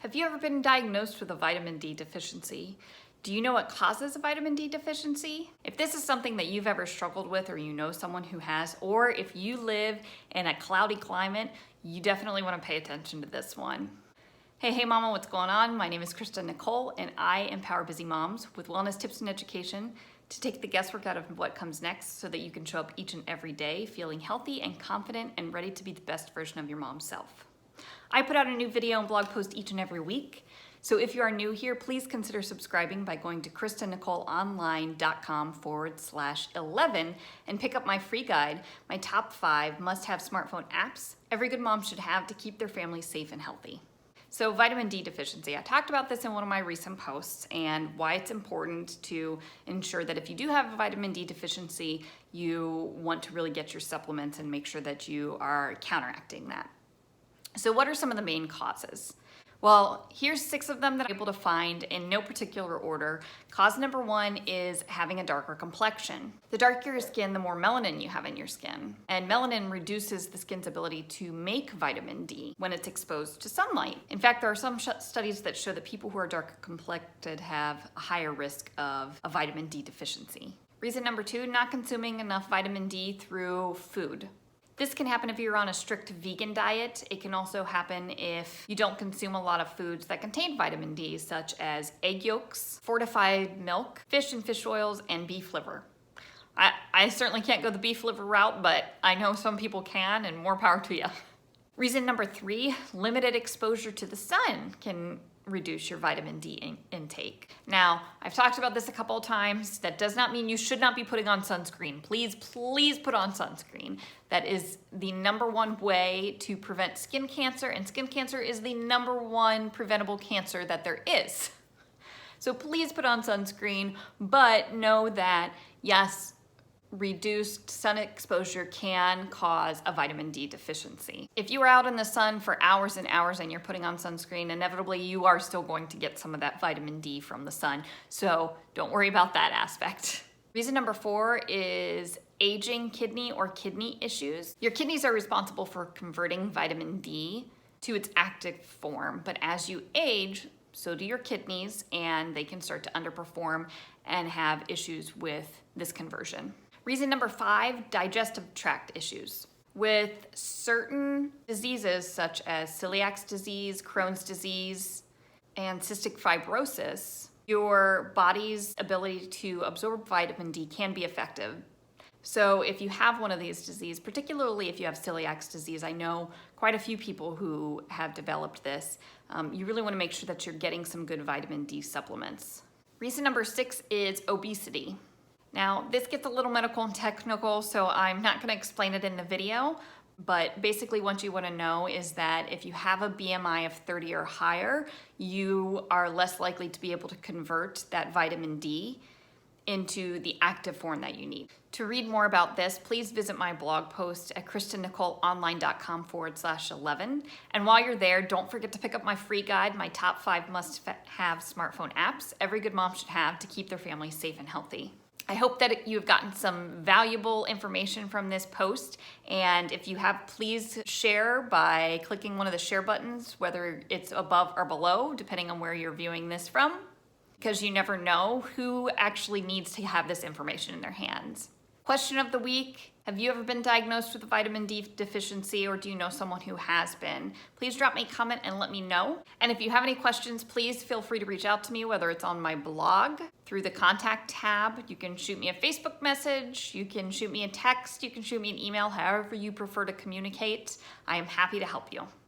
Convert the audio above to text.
Have you ever been diagnosed with a vitamin D deficiency? Do you know what causes a vitamin D deficiency? If this is something that you've ever struggled with, or you know someone who has, or if you live in a cloudy climate, you definitely want to pay attention to this one. Hey mama, what's going on? My name is Krista Nicole, and I empower busy moms with wellness tips and education to take the guesswork out of what comes next so that you can show up each and every day feeling healthy and confident and ready to be the best version of your mom's self. I put out a new video and blog post each and every week. So if you are new here, please consider subscribing by going to kristanicoleonline.com/11 and pick up my free guide, my top 5 must-have smartphone apps every good mom should have to keep their family safe and healthy. So vitamin D deficiency, I talked about this in one of my recent posts and why it's important to ensure that if you do have a vitamin D deficiency, you want to really get your supplements and make sure that you are counteracting that. So what are some of the main causes? Well, here's 6 of them that I'm able to find in no particular order. Cause number 1 is having a darker complexion. The darker your skin, the more melanin you have in your skin. And melanin reduces the skin's ability to make vitamin D when it's exposed to sunlight. In fact, there are some studies that show that people who are darker complected have a higher risk of a vitamin D deficiency. Reason number 2, not consuming enough vitamin D through food. This can happen if you're on a strict vegan diet. It can also happen if you don't consume a lot of foods that contain vitamin D, such as egg yolks, fortified milk, fish and fish oils, and beef liver. I certainly can't go the beef liver route, but I know some people can, and more power to you. Reason number 3, limited exposure to the sun can reduce your vitamin D intake. Now, I've talked about this a couple of times. That does not mean you should not be putting on sunscreen. Please put on sunscreen. That is the number 1 way to prevent skin cancer, and skin cancer is the number 1 preventable cancer that there is. So please put on sunscreen, but know that yes, reduced sun exposure can cause a vitamin D deficiency. If you are out in the sun for hours and hours and you're putting on sunscreen, inevitably you are still going to get some of that vitamin D from the sun. So don't worry about that aspect. Reason number 4 is aging kidney or kidney issues. Your kidneys are responsible for converting vitamin D to its active form, but as you age, so do your kidneys, and they can start to underperform and have issues with this conversion. Reason number 5, digestive tract issues. With certain diseases such as celiac disease, Crohn's disease, and cystic fibrosis, your body's ability to absorb vitamin D can be affected. So if you have one of these diseases, particularly if you have celiac disease, I know quite a few people who have developed this, you really want to make sure that you're getting some good vitamin D supplements. Reason number 6 is obesity. Now, this gets a little medical and technical, so I'm not going to explain it in the video, but basically what you want to know is that if you have a BMI of 30 or higher, you are less likely to be able to convert that vitamin D into the active form that you need. To read more about this, please visit my blog post at kristanicoleonline.com/11. And while you're there, don't forget to pick up my free guide, my top 5 must-have smartphone apps every good mom should have to keep their family safe and healthy. I hope that you've gotten some valuable information from this post, and if you have, please share by clicking one of the share buttons, whether it's above or below, depending on where you're viewing this from, because you never know who actually needs to have this information in their hands. Question of the week: have you ever been diagnosed with a vitamin D deficiency, or do you know someone who has been? Please drop me a comment and let me know. And if you have any questions, please feel free to reach out to me, whether it's on my blog, through the contact tab. You can shoot me a Facebook message, you can shoot me a text, you can shoot me an email, however you prefer to communicate. I am happy to help you.